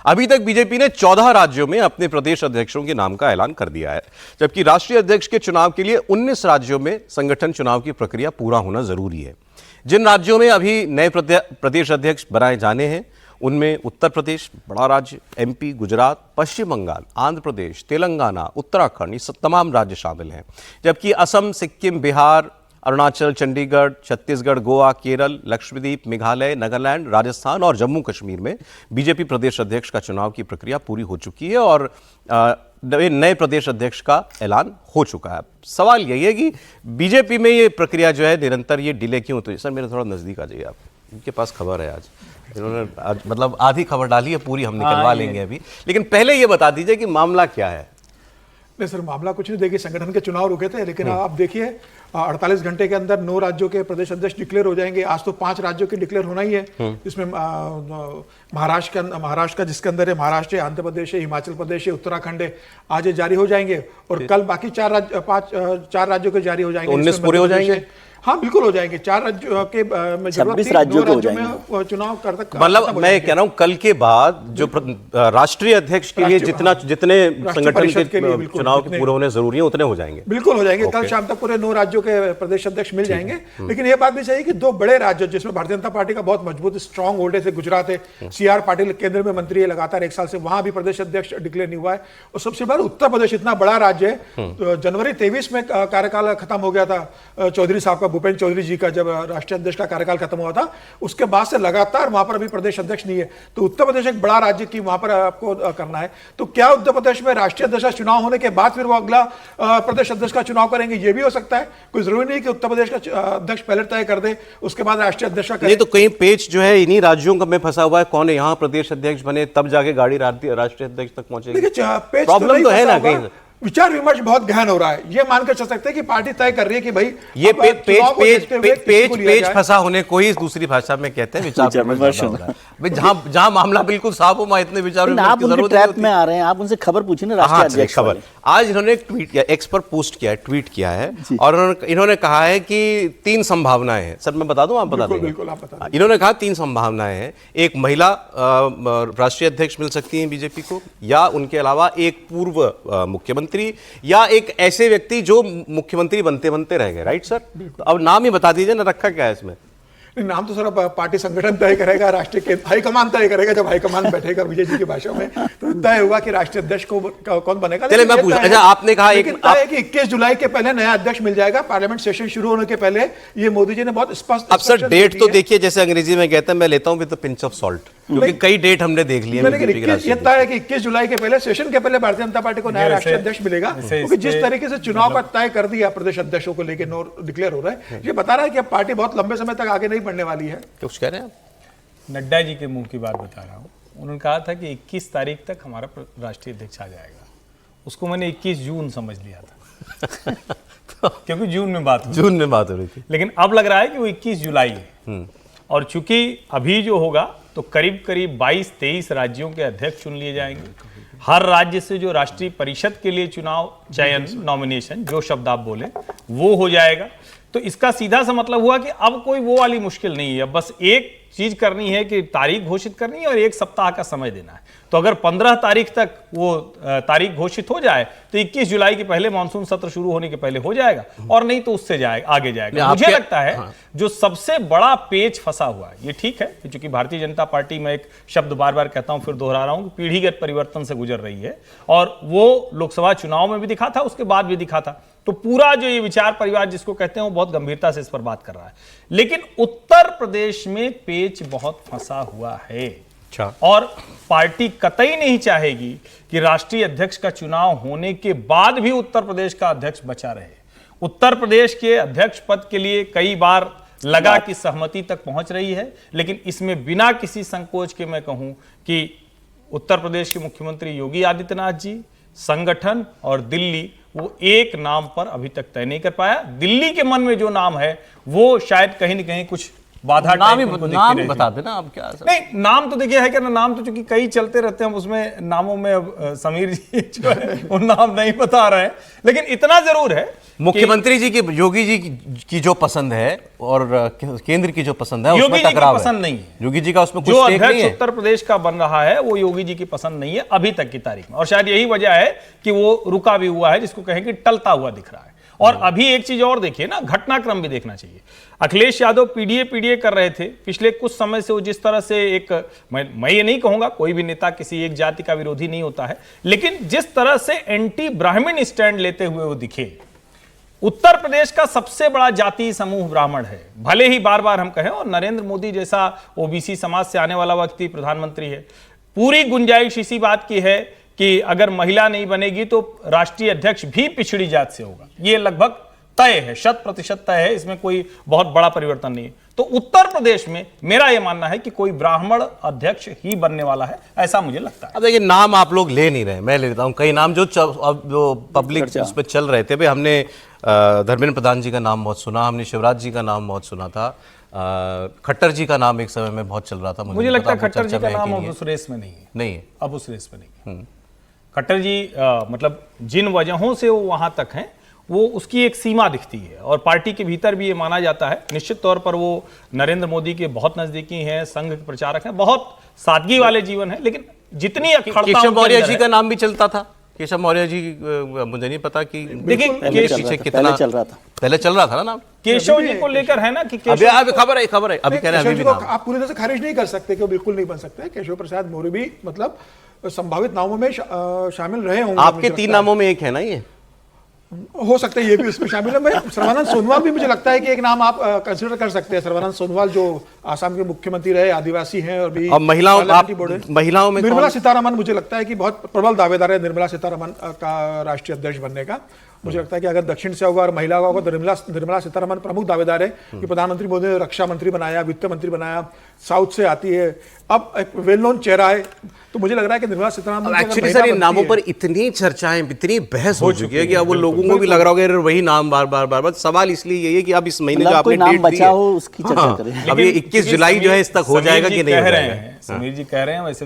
अभी तक बीजेपी ने 14 राज्यों में अपने प्रदेश अध्यक्षों के नाम का ऐलान कर दिया है, जबकि राष्ट्रीय अध्यक्ष के चुनाव के लिए 19 राज्यों में संगठन चुनाव की प्रक्रिया पूरा होना जरूरी है। जिन राज्यों में अभी नए प्रदेश अध्यक्ष बनाए जाने हैं उनमें उत्तर प्रदेश बड़ा राज्य, एमपी, गुजरात, पश्चिम बंगाल, आंध्र प्रदेश, तेलंगाना, उत्तराखंड, ये तमाम राज्य शामिल हैं। जबकि असम, सिक्किम, बिहार, अरुणाचल, चंडीगढ़, छत्तीसगढ़, गोवा, केरल, लक्षद्वीप, मेघालय, नागालैंड, राजस्थान और जम्मू कश्मीर में बीजेपी प्रदेश अध्यक्ष का चुनाव की प्रक्रिया पूरी हो चुकी है और नए प्रदेश अध्यक्ष का ऐलान हो चुका है। सवाल यही है कि बीजेपी में ये प्रक्रिया जो है निरंतर ये डिले क्यों होती है? सर मेरे थोड़ा नजदीक आ जाइए आप, इनके पास खबर है आज, इन्होंने आज मतलब आधी खबर डाली है, पूरी हम निकलवा लेंगे अभी, लेकिन पहले ये बता दीजिए कि मामला क्या है। नहीं सर, मामला कुछ नहीं। देखिए, संगठन के चुनाव रुके थे, लेकिन आप देखिए 48 घंटे के अंदर 9 राज्यों के प्रदेश अध्यक्ष डिक्लेयर हो जाएंगे। आज तो 5 राज्यों के डिक्लेयर होना ही है, जिसमें महाराष्ट्र का जिसके अंदर है महाराष्ट्र है, आंध्र प्रदेश है, हिमाचल प्रदेश है, उत्तराखंड है, आज ये जारी हो जाएंगे और कल बाकी 4 राज्यों के जारी हो जाएंगे। 19 पूरे हो जाएंगे। हाँ बिल्कुल हो जाएंगे। 4 राज्यों के 26 राज्यों में चुनाव कर तक, मतलब मैं कह रहा हूं कल के बाद जो राष्ट्रीय अध्यक्ष के लिए जितने संगठन के चुनाव के पूरे होने जरूरी है उतने हो जाएंगे। बिल्कुल हो जाएंगे। कल शाम तक पूरे 9 राज्यों के प्रदेश अध्यक्ष मिल जाएंगे। लेकिन ये बात भी सही कि 2 बड़े राज्य जिसमें भारतीय जनता पार्टी का बहुत मजबूत स्ट्रांग होल्ड है, गुजरात है, CR पाटिल केंद्र में मंत्री है लगातार 1 साल से, वहां भी प्रदेश अध्यक्ष डिक्लेयर नहीं हुआ है। और सबसे बड़ा उत्तर प्रदेश इतना बड़ा राज्य है, तो जनवरी 23 में कार्यकाल खत्म हो गया था चौधरी साहब का, भूपेन्द्र चौधरी जी का, जब राष्ट्रीय अध्यक्ष का कार्यकाल खत्म हुआ था, उसके बाद से लगातार वहां पर अभी प्रदेश अध्यक्ष नहीं है। तो उत्तर प्रदेश एक बड़ा राज्य की वहां पर आपको करना है। तो क्या उत्तर प्रदेश में राष्ट्रीय अध्यक्ष का चुनाव होने के बाद फिर वो अगला प्रदेश अध्यक्ष का चुनाव करेंगे? ये भी हो सकता है। कोई जरूरी नहीं कि उत्तर प्रदेश का अध्यक्ष पहले तय कर दे उसके बाद राष्ट्रीय अध्यक्ष का नहीं। तो कहीं पेच जो है इन्हीं राज्यों का में फंसा हुआ है, कौन है यहाँ प्रदेश अध्यक्ष बने तब जाके गाड़ी राष्ट्रीय अध्यक्ष तक पहुंचेगी। प्रॉब्लम तो है ना कहीं। विचार विमर्श बहुत गहन हो रहा है। ये मानकर चल सकते हैं कि पार्टी तय कर रही है कि भाई ये पेज फंसा होने को ही दूसरी भाषा में कहते हैं विचार विमर्श। जहां मामला बिल्कुल साफ हो वहां इतने विचार विमर्श की जरूरत नहीं होती। में आ रहे हैं आप, उनसे खबर पूछिए ना राष्ट्रीय अध्यक्ष खबर। आज इन्होंने एक ट्वीट किया, एक्स पर पोस्ट किया है, ट्वीट किया है और इन्होंने कहा है कि 3 संभावनाएं हैं। सर मैं बता दूं, आप बता देंगे? इन्होंने कहा 3 संभावनाएं हैं। एक महिला राष्ट्रीय अध्यक्ष मिल सकती है बीजेपी को, या उनके अलावा एक पूर्व मुख्यमंत्री या एक ऐसे व्यक्ति जो मुख्यमंत्री बनते बनते रह गए। Right sir? तो अब नाम ही बता दीजिए ना, रखा क्या है इसमें? नाम तो सर पार्टी संगठन तय करेगा, राष्ट्रीय हाईकमान तय करेगा। जब हाईकमान बैठेगा विजय जी की भाषा में तो तय होगा कि राष्ट्रीय अध्यक्ष को कौन बनेगा। चलिए मैं पूछ, अच्छा आपने कहा कि 21 जुलाई के पहले नया अध्यक्ष मिल जाएगा। पार्लियामेंट सेशन शुरू होने के पहले ये मोदी जी ने बहुत स्पष्ट। अब सर डेट तो देखिए, जैसे अंग्रेजी में कहते हैं, मैं लेता हूं with the pinch of salt, क्योंकि कई डेट हमने देख लिए। ये तय है कि 21 जुलाई के पहले, सेशन के पहले भारतीय जनता पार्टी को नया राष्ट्रीय अध्यक्ष मिलेगा, क्योंकि जिस तरीके से चुनाव का तय कर दिया प्रदेश अध्यक्षों को लेकर 9 डिक्लेयर हो रहा है, ये बता रहा है कि अब पार्टी बहुत लंबे समय तक आगे नहीं बढ़ने वाली है। कुछ कह रहे हैं आप? नड्डा जी के मुंह की बात बता रहा हूँ। उन्होंने कहा था कि 21 तारीख तक हमारा राष्ट्रीय अध्यक्ष आ जाएगा। उसको मैंने 21 जून समझ लिया था क्योंकि जून में बात हो रही थी। लेकिन अब लग रहा है कि वो 21 जुलाई है। और चूंकि अभी जो होगा तो करीब करीब 22-23 राज्यों के अध्यक्ष चुन लिए जाएंगे। हर राज्य से जो राष्ट्रीय परिषद के लिए चुनाव, चयन, नॉमिनेशन, जो शब्द आप बोले वो हो जाएगा। तो इसका सीधा सा मतलब हुआ कि अब कोई वो वाली मुश्किल नहीं है। बस एक चीज करनी है कि तारीख घोषित करनी है और 1 सप्ताह का समय देना है। तो अगर 15 तारीख तक वो तारीख घोषित हो जाए तो 21 जुलाई के पहले मानसून सत्र शुरू होने के पहले हो जाएगा, और नहीं तो उससे आगे जाएगा। मुझे लगता है जो सबसे बड़ा पेच फंसा हुआ है, ये ठीक है क्योंकि भारतीय जनता पार्टी में एक शब्द बार बार कहता हूं, फिर दोहरा रहा हूं, पीढ़ीगत परिवर्तन से गुजर रही है, और वो लोकसभा चुनाव में भी दिखा था, उसके बाद भी दिखा था। तो पूरा जो ये विचार परिवार जिसको कहते हैं वो बहुत गंभीरता से इस पर बात कर रहा है। लेकिन उत्तर प्रदेश में पेच बहुत फंसा हुआ है और पार्टी कतई नहीं चाहेगी कि राष्ट्रीय अध्यक्ष का चुनाव होने के बाद भी उत्तर प्रदेश का अध्यक्ष बचा रहे। उत्तर प्रदेश के अध्यक्ष पद के लिए कई बार लगा कि सहमति तक पहुंच रही है, लेकिन इसमें बिना किसी संकोच के मैं कहूं कि उत्तर प्रदेश के मुख्यमंत्री योगी आदित्यनाथ जी, संगठन और दिल्ली वो एक नाम पर अभी तक तय नहीं कर पाया। दिल्ली के मन में जो नाम है वो शायद कहीं न कहीं कुछ बाधा नाम ही टाइप उनको नाम दिखती ही रहती बता है। देना आप क्या नहीं, नाम तो देखिए है क्या ना, नाम तो चूंकि कई चलते रहते हैं, हम उसमें नामों में अब समीर जी जो है वो नाम नहीं बता रहे हैं, लेकिन इतना जरूर है मुख्यमंत्री जी की, योगी जी की जो पसंद है और केंद्र की जो पसंद है योगी उसमें जी की टकराव पसंद है। नहीं है। योगी जी का उसमें कुछ जो स्टेक नहीं अध्यक्ष है। उत्तर प्रदेश का बन रहा है वो योगी जी की पसंद नहीं है अभी तक की तारीख में, और शायद यही वजह है कि वो रुका भी हुआ है, जिसको कहें कि टलता हुआ दिख रहा है। और अभी एक चीज और देखिए ना, घटनाक्रम भी देखना चाहिए। अखिलेश यादव पीडीए कर रहे थे पिछले कुछ समय से, वो जिस तरह से एक, मैं ये नहीं कहूंगा, कोई भी नेता किसी एक जाति का विरोधी नहीं होता है, लेकिन जिस तरह से एंटी ब्राह्मण स्टैंड लेते हुए वो दिखे। उत्तर प्रदेश का सबसे बड़ा जाति समूह ब्राह्मण है, भले ही बार बार हम कहें, और नरेंद्र मोदी जैसा ओबीसी समाज से आने वाला व्यक्ति प्रधानमंत्री है। पूरी गुंजाइश इसी बात की है कि अगर महिला नहीं बनेगी तो राष्ट्रीय अध्यक्ष भी पिछड़ी जात से होगा, ये लगभग तय है, 100% तय है, इसमें कोई बहुत बड़ा परिवर्तन नहीं है। तो उत्तर प्रदेश में मेरा यह मानना है कि कोई ब्राह्मण अध्यक्ष ही बनने वाला है, ऐसा मुझे लगता है। अब देखिए, नाम आप लोग ले नहीं रहे, मैं ले लेता हूं कई नाम जो पब्लिक उस पर चल रहे थे। भाई हमने धर्मेंद्र प्रधान जी का नाम बहुत सुना, हमने शिवराज जी का नाम बहुत सुना था, खट्टर जी का नाम एक समय में बहुत चल रहा था। मुझे लगता है खट्टर जी का नाम अब उस रेस में नहीं है, अब उस रेस में नहीं है। खट्टर जी मतलब जिन वजहों से वो वहां तक हैं, वो उसकी एक सीमा दिखती है, और पार्टी के भीतर भी ये माना जाता है। निश्चित तौर पर वो नरेंद्र मोदी के बहुत नजदीकी हैं, संघ के प्रचारक हैं, बहुत सादगी वाले जीवन है, लेकिन जितनी अखड़ता केशव उनके मौर्य अंदर जी है। का नाम भी चलता था। केशव मौर्य जी, मुझे नहीं पता कि देखिए, पहले चल रहा था। पहले चल रहा था ना नाम। केशव जी को लेकर है ना कि अभी खबर है अभी कह रहे हैं केशव अभी जी भी को नाम। आप पूरी तरह से खारिज नहीं कर सकते कि वो बिल्कुल नहीं बन सकते। केशव प्रसाद मौर्य भी मतलब संभावित नामों में शामिल रहे होंगे। आपके 3 नामों में एक है ना ये? हो सकता है ये भी उसमें शामिल है। मैं सर्बानंद सोनोवाल भी मुझे लगता है कि एक नाम आप कंसीडर कर सकते हैं। सर्बानंद सोनोवाल जो आसाम के मुख्यमंत्री रहे, आदिवासी हैं, और भी और महिलाओं में निर्मला सीतारमण मुझे लगता है कि बहुत प्रबल दावेदार है निर्मला सीतारमण का राष्ट्रीय अध्यक्ष बनने का। मुझे लगता है कि अगर दक्षिण से होगा और महिला का होगा तो निर्मला सीतारमण प्रमुख दावेदार है कि प्रधानमंत्री मोदी ने रक्षा मंत्री बनाया, वित्त मंत्री बनाया, साउथ से आती है, अब एक वेल नोन चेहरा है। तो मुझे लग रहा है कि निर्मला सीतारमण एक्चुअली सर, इन नामों पर इतनी चर्चाएं, इतनी बहस हो चुकी है कि अब वो लोगों को भी लग रहा होगा वही नाम बार बार। सवाल इसलिए यही है कि अब इस महीने जो आपने डेट दी है, हो उसकी चर्चा करें। अब ये 21 जुलाई जो है इस तक हो जाएगा कि नहीं हो जाएगा। समीर जी कह रहे हैं वैसे